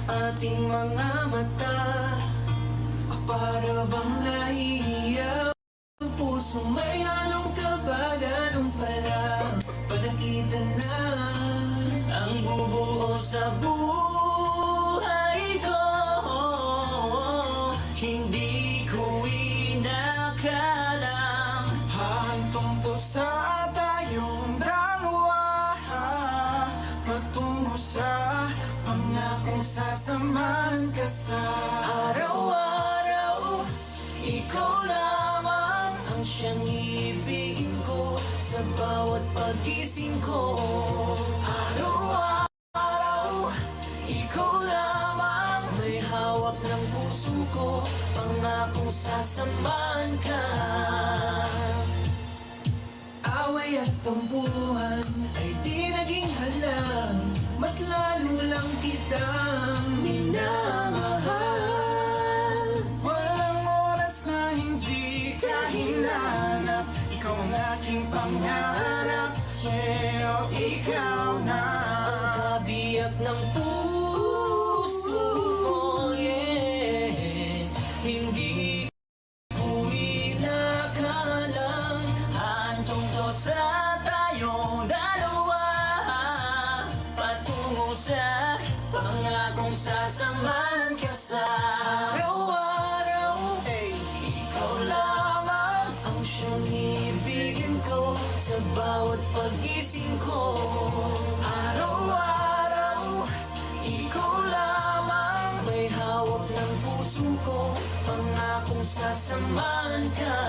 ating mga mata. Para bang nahihiya ang pusong may halong kaba, ganun pala panakita na ang bubuo sa buhay ko. Hindi ko inakalang hahantong to sa tayong dalawa, patungo sa pangakong sasamahan ka sa araw-araw. Ikaw lamang ang siyang ibigin ko sa bawat pagising ko. Araw-araw, ikaw lamang may hawak ng puso ko, pangakong sasamahan ka. Away at tampuhan ay di naging halang, mas lalo lang kitang minamahal. Walang oras na hindi ka hinanap, ikaw ang aking pangarap. Yeah, ikaw na ang kabiyak ng puso ko, yeah. Hindi ko inakalang hantong to sa tayong dalawa, patungo sa pangakong sasamahan ka sa araw-araw. Ikaw lamang ang siyang ibigin ko sa bawat pagising ko. Araw-araw, ikaw lamang may hawak ng puso ko, pangakong sasamahan ka.